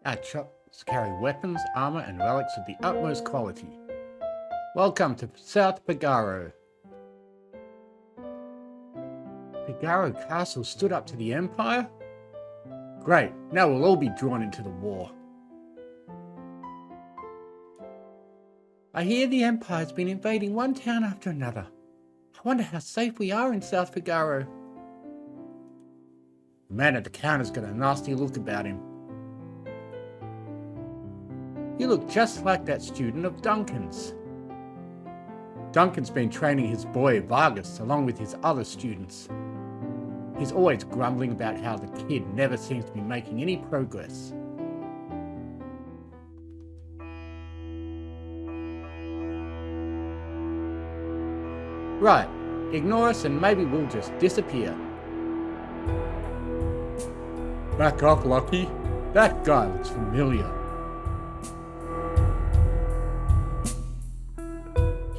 Our shops carry weapons, armor, and relics of the utmost quality. Welcome to South Pagaro. Pagaro Castle stood up to the Empire? Great, now we'll all be drawn into the war. I hear the Empire's been invading one town after another. I wonder how safe we are in South Pagaro. The man at the counter's got a nasty look about him. You look just like that student of Duncan's. Duncan's been training his boy Vargas along with his other students. He's always grumbling about how the kid never seems to be making any progress. Right, ignore us and maybe we'll just disappear. Back off, Lucky. That guy looks familiar.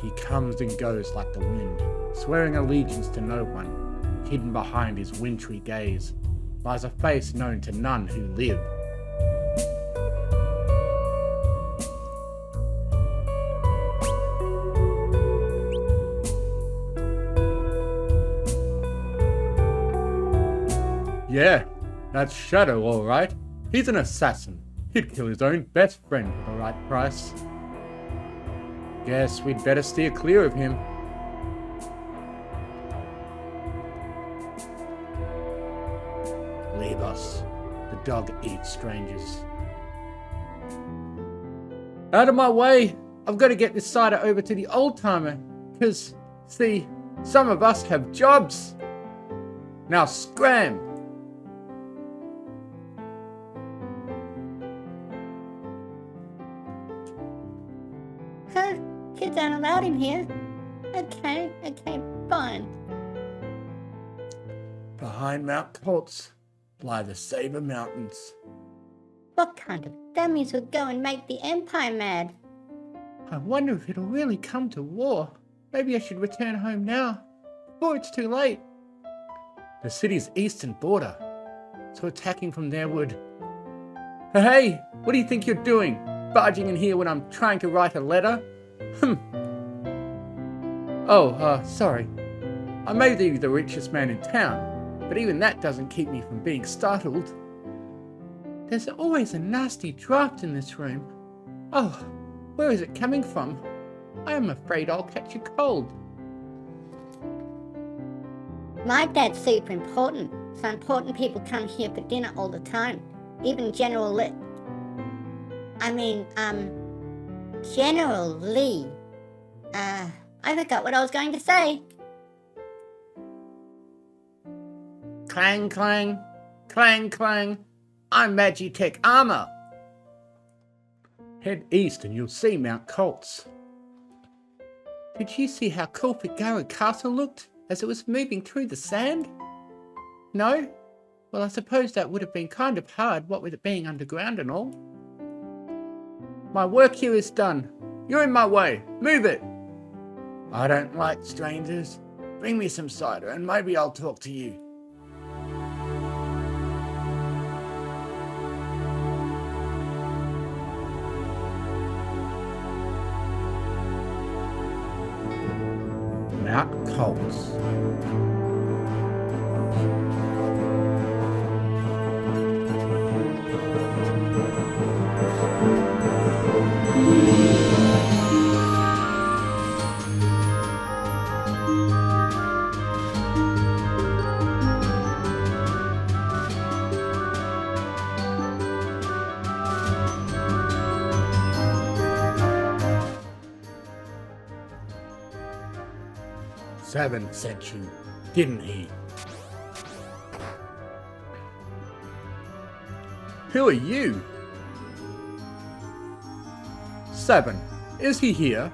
He comes and goes like the wind, swearing allegiance to no one. Hidden behind his wintry gaze lies a face known to none who live. Yeah, that's Shadow, all right. He's an assassin. He'd kill his own best friend for the right price. Guess we'd better steer clear of him. Leave us. The dog eats strangers. Out of my way! I've got to get this cider over to the old-timer, because, see, some of us have jobs. Now scram! Huh? Kids aren't allowed in here. Okay, fine. Behind Mount Colts lie the Saber Mountains. What kind of dummies would go and make the Empire mad? I wonder if it'll really come to war. Maybe I should return home now, before it's too late. The city's eastern border, so attacking from there would... Hey, what do you think you're doing? Barging in here when I'm trying to write a letter? Sorry. I may be the richest man in town, but even that doesn't keep me from being startled. There's always a nasty draft in this room. Oh, where is it coming from? I am afraid I'll catch a cold. My dad's super important, so important people come here for dinner all the time. Even General Lee. I forgot what I was going to say. Clang, clang, clang, clang. I'm Magitech Armor. Head east and you'll see Mount Colts. Did you see how cool Pagaro Castle looked as it was moving through the sand? No? Well, I suppose that would have been kind of hard, what with it being underground and all. My work here is done. You're in my way. Move it. I don't like strangers. Bring me some cider and maybe I'll talk to you. Mount Colts. Seven sent you, didn't he? Who are you? Seven, is he here?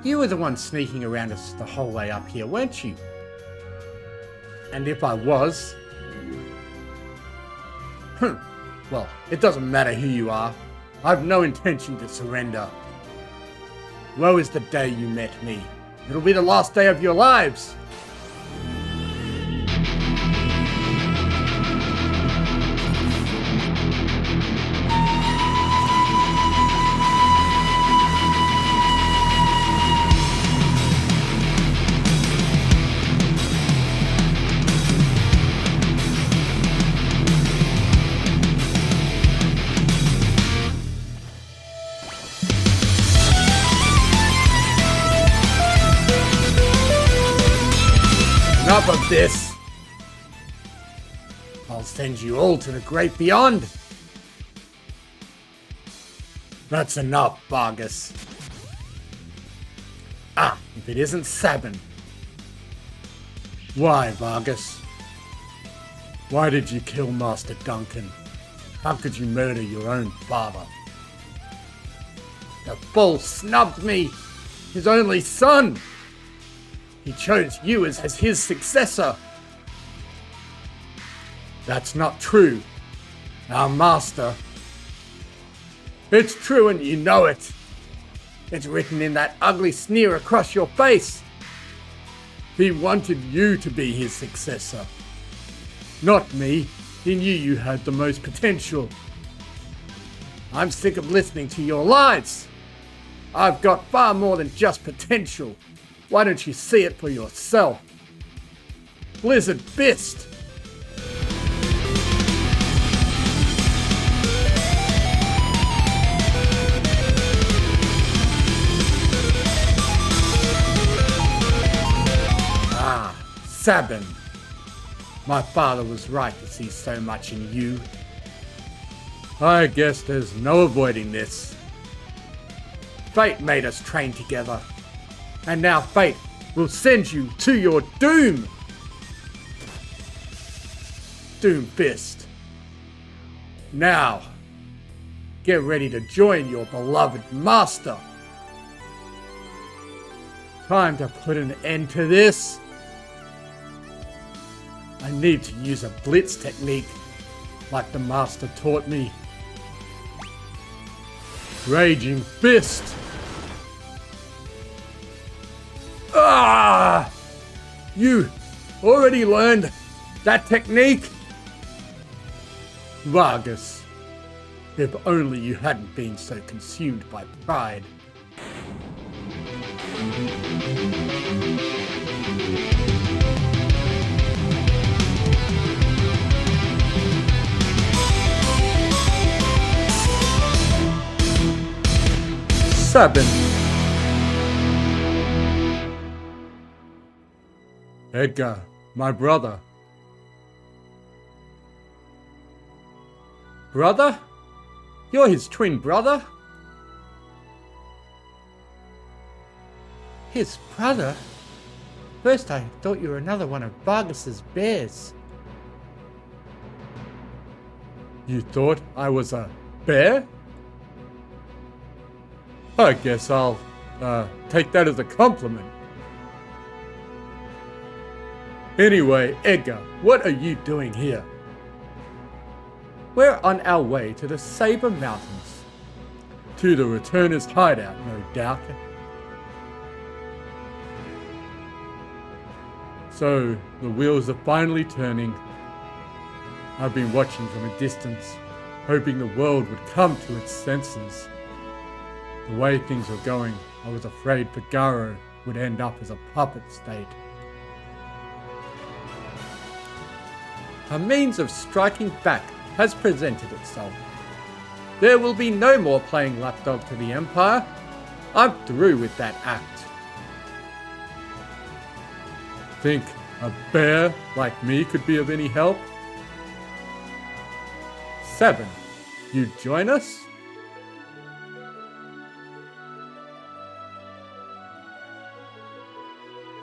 You were the one sneaking around us the whole way up here, weren't you? And if I was... Well, it doesn't matter who you are. I've no intention to surrender. Woe is the day you met me. It'll be the last day of your lives. Enough of this! I'll send you all to the great beyond. That's enough, Vargas. If it isn't Sabin. Why, Vargas? Why did you kill Master Duncan? How could you murder your own father? The fool snubbed me, his only son. He chose you as his successor. That's not true, our master. It's true and you know it. It's written in that ugly sneer across your face. He wanted you to be his successor. Not me. He knew you had the most potential. I'm sick of listening to your lies. I've got far more than just potential. Why don't you see it for yourself? Blizzard Fist! Sabin. My father was right to see so much in you. I guess there's no avoiding this. Fate made us train together. And now fate will send you to your doom. Doom Fist. Now, get ready to join your beloved master. Time to put an end to this. I need to use a blitz technique, like the master taught me. Raging Fist! Ah! You already learned that technique? Vargas, if only you hadn't been so consumed by pride. Sabin. Edgar, my brother. Brother? You're his twin brother? His brother? First I thought you were another one of Vargas's bears. You thought I was a bear? I guess I'll take that as a compliment. Anyway, Edgar, what are you doing here? We're on our way to the Saber Mountains. To the Returner's hideout, no doubt. So, the wheels are finally turning. I've been watching from a distance, hoping the world would come to its senses. The way things were going, I was afraid Figaro would end up as a puppet state. A means of striking back has presented itself. There will be no more playing lapdog to the Empire. I'm through with that act. Think a bear like me could be of any help? 7. You join us?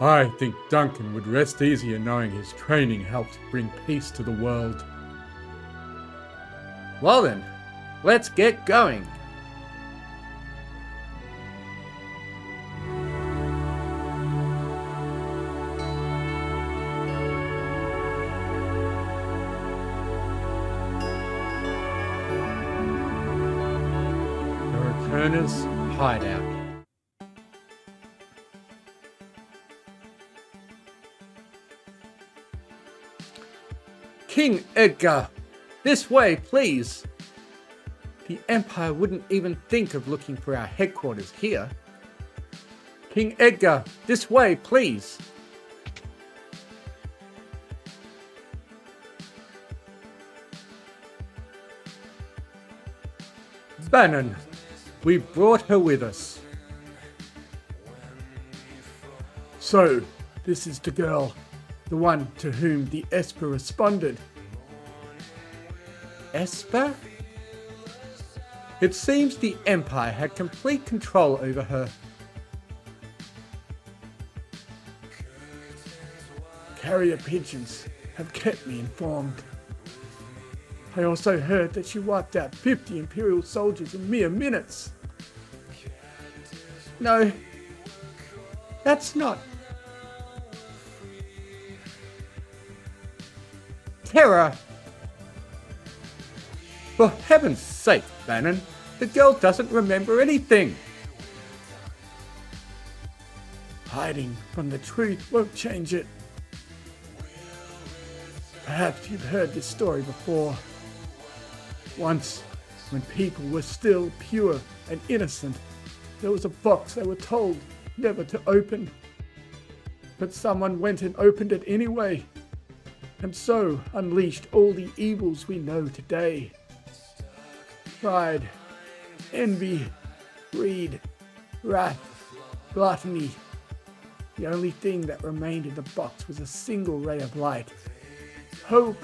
I think Duncan would rest easier knowing his training helped bring peace to the world. Well then, let's get going. The Returner's hideout. King Edgar, this way, please. The Empire wouldn't even think of looking for our headquarters here. King Edgar, this way, please. Bannon, we brought her with us. So, this is the girl the one to whom the Esper responded. Esper? It seems the Empire had complete control over her. Carrier pigeons have kept me informed. I also heard that she wiped out 50 Imperial soldiers in mere minutes. No, that's not. Terror! For heaven's sake, Bannon, the girl doesn't remember anything. Hiding from the truth won't change it. Perhaps you've heard this story before. Once, when people were still pure and innocent, there was a box they were told never to open. But someone went and opened it anyway, and so unleashed all the evils we know today. Pride, envy, greed, wrath, gluttony. The only thing that remained in the box was a single ray of light. Hope.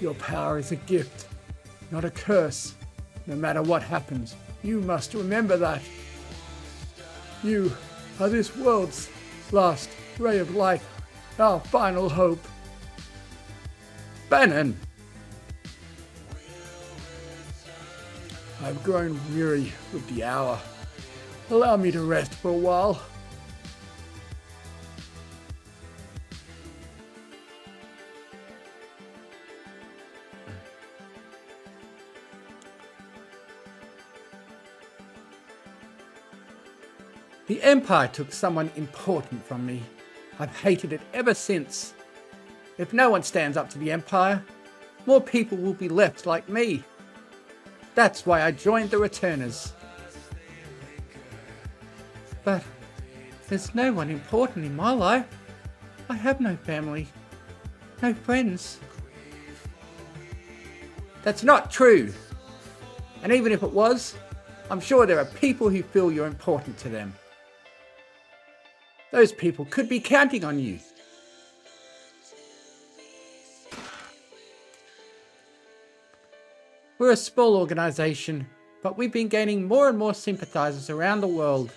Your power is a gift, not a curse. No matter what happens, you must remember that. You are this world's last ray of light, our final hope. Bannon! I've grown weary with the hour. Allow me to rest for a while. The Empire took someone important from me. I've hated it ever since. If no one stands up to the Empire, more people will be left like me. That's why I joined the Returners. But there's no one important in my life. I have no family, no friends. That's not true. And even if it was, I'm sure there are people who feel you're important to them. Those people could be counting on you. We're a small organisation, but we've been gaining more and more sympathisers around the world.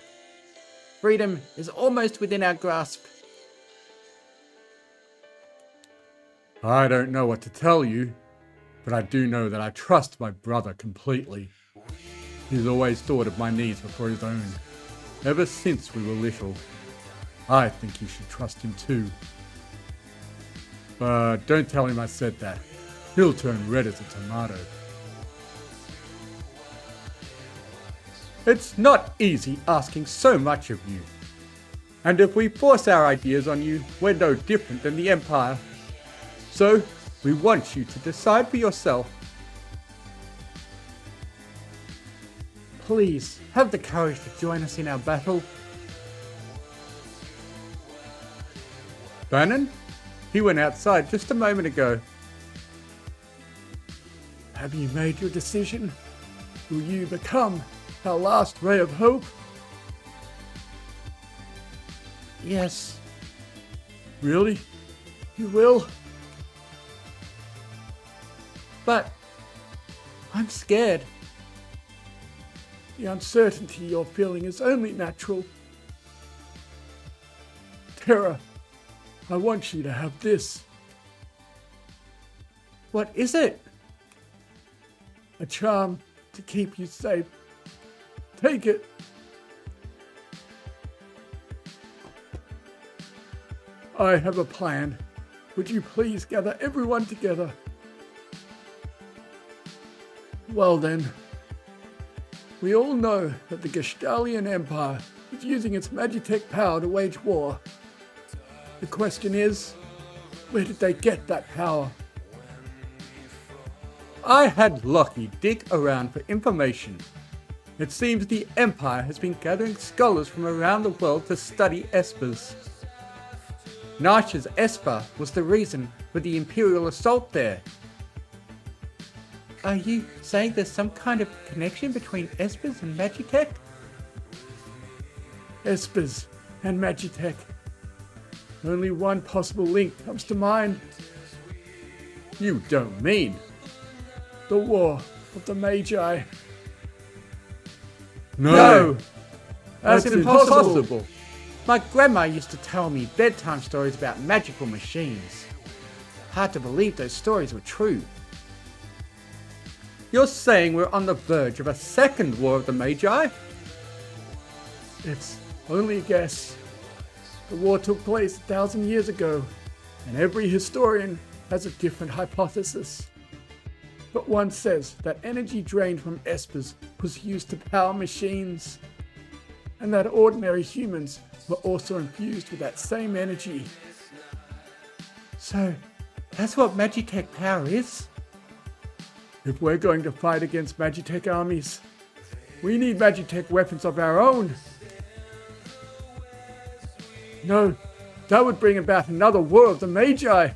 Freedom is almost within our grasp. I don't know what to tell you, but I do know that I trust my brother completely. He's always thought of my needs before his own, ever since we were little. I think you should trust him too. But don't tell him I said that. He'll turn red as a tomato. It's not easy asking so much of you. And if we force our ideas on you, we're no different than the Empire. So, we want you to decide for yourself. Please, have the courage to join us in our battle. Bannon? He went outside just a moment ago. Have you made your decision? Will you become our last ray of hope? Yes. Really? You will? But I'm scared. The uncertainty you're feeling is only natural. Terra, I want you to have this. What is it? A charm to keep you safe. Take it. I have a plan. Would you please gather everyone together? Well then, we all know that the Gestalian Empire is using its Magitech power to wage war. The question is, where did they get that power? I had Lockie dig around for information. It seems the Empire has been gathering scholars from around the world to study espers. Nasha's Esper was the reason for the Imperial assault there. Are you saying there's some kind of connection between espers and Magitech? Espers and Magitech. Only one possible link comes to mind. You don't mean? The War of the Magi. No! That's impossible. My grandma used to tell me bedtime stories about magical machines. Hard to believe those stories were true. You're saying we're on the verge of a second War of the Magi? It's only a guess. The war took place 1,000 years ago, and every historian has a different hypothesis. But one says that energy drained from espers was used to power machines, and that ordinary humans were also infused with that same energy. So, that's what Magitech power is? If we're going to fight against Magitech armies, we need Magitech weapons of our own. No, that would bring about another War of the Magi.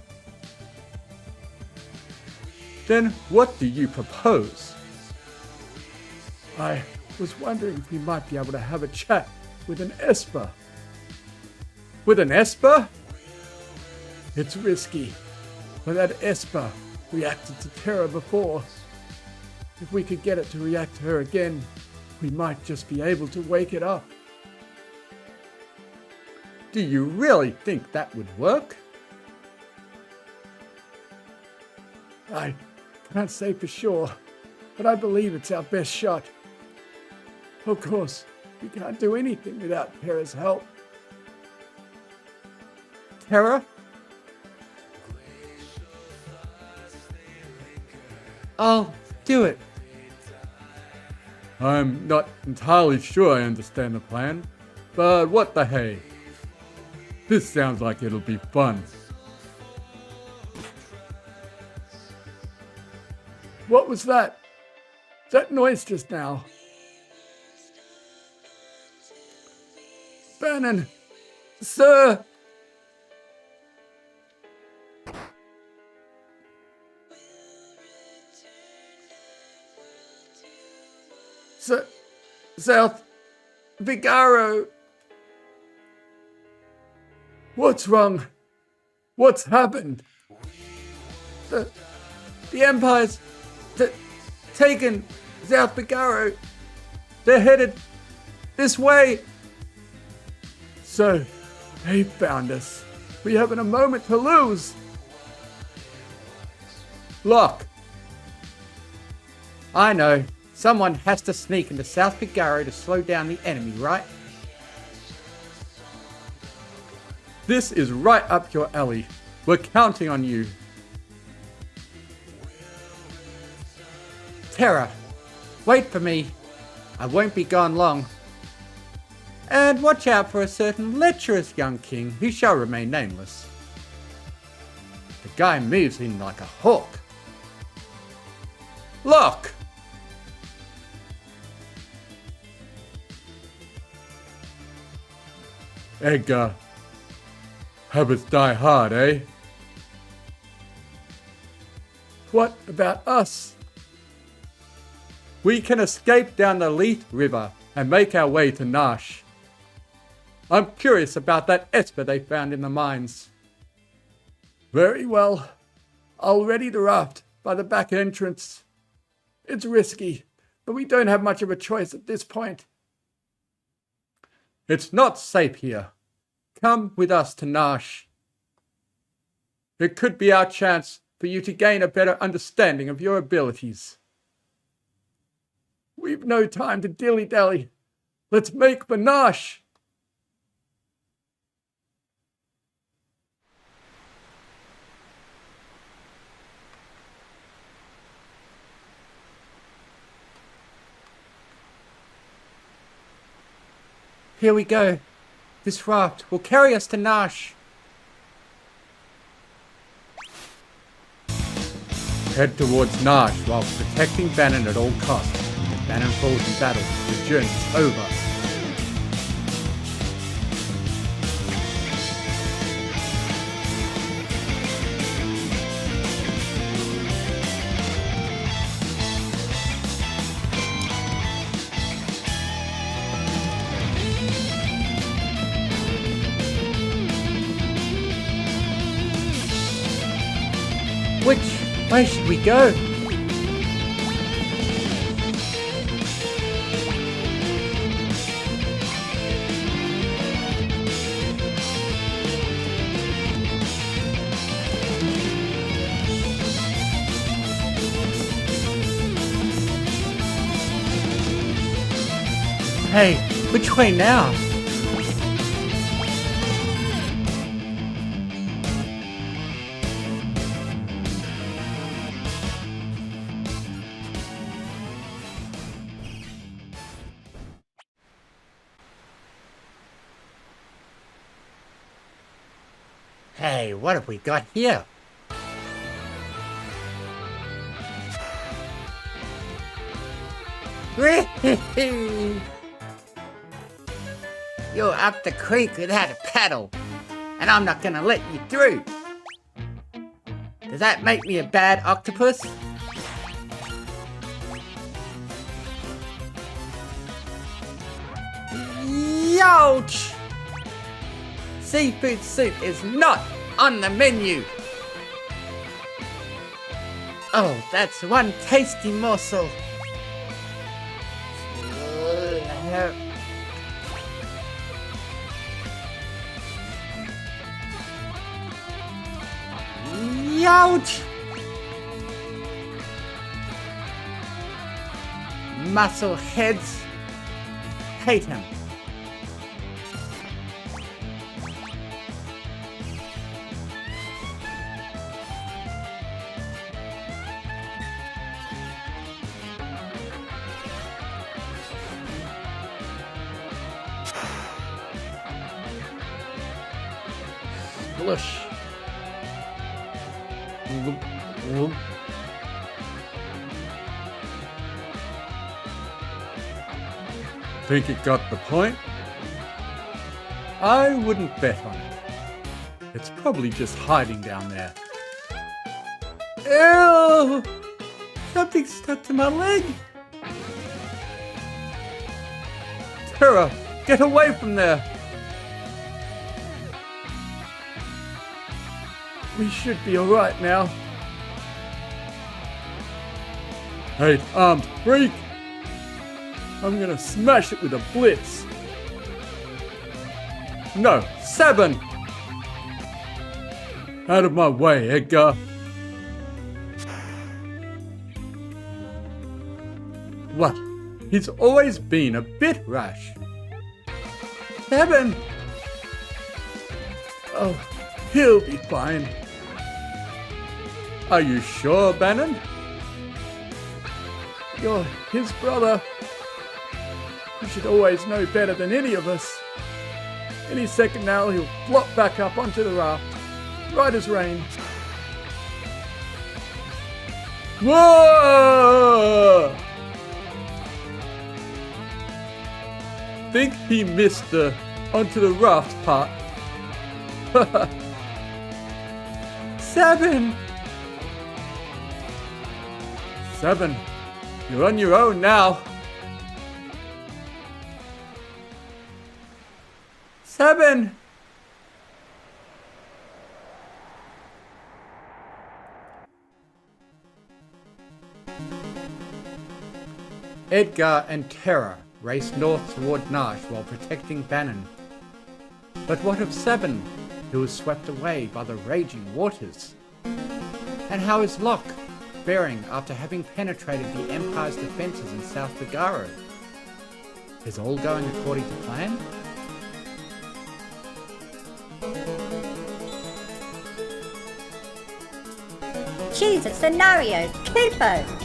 Then what do you propose? I was wondering if we might be able to have a chat with an Esper. With an Esper? It's risky, but that Esper reacted to Terra before. If we could get it to react to her again, we might just be able to wake it up. Do you really think that would work? I can't say for sure, but I believe it's our best shot. Of course, we can't do anything without Terra's help. Terra? I'll do it. I'm not entirely sure I understand the plan, but what the hey? This sounds like it'll be fun. What was that? That noise just now? Bannon! Sir! South Vigaro! What's wrong? What's happened? The Empire's taken South Vigaro. They're headed this way. So, they found us. We haven't a moment to lose. Look. I know. Someone has to sneak into South Vigaro to slow down the enemy, right? This is right up your alley. We're counting on you. Terra, wait for me. I won't be gone long. And watch out for a certain lecherous young king who shall remain nameless. The guy moves in like a hawk. Look! Edgar, habits die hard, eh? What about us? We can escape down the Leith River and make our way to Nash. I'm curious about that Esper they found in the mines. Very well. I'll ready the raft by the back entrance. It's risky, but we don't have much of a choice at this point. It's not safe here. Come with us to Nash. It could be our chance for you to gain a better understanding of your abilities. We've no time to dilly-dally. Let's make for Nash. Here we go. This raft will carry us to Nash. Head towards Nash while protecting Bannon at all costs. If Bannon falls in battle, the journey's over. Where should we go? Hey, which way now? Hey, what have we got here? You're up the creek without a paddle, and I'm not gonna let you through. Does that make me a bad octopus? Youch! Seafood soup is not on the menu. Oh, that's one tasty morsel. Ouch! Muscle heads. Hate him. Splush. Think it got the point? I wouldn't bet on it. It's probably just hiding down there. Ew! Something stuck to my leg. Terra, get away from there! We should be alright now. Hey, armed freak! I'm gonna smash it with a blitz. No, 7! Out of my way, Edgar. What? He's always been a bit rash. 7! Oh, he'll be fine. Are you sure, Bannon? You're his brother. You should always know better than any of us. Any second now, he'll flop back up onto the raft, right as rain. Whoa! Think he missed the onto the raft part. 7! 7. You're on your own now. 7! Edgar and Terra race north toward Nash while protecting Bannon. But what of 7, who was swept away by the raging waters? And how is Locke faring after having penetrated the Empire's defences in South Vigaro? Is all going according to plan? Choose a scenario, Kupo!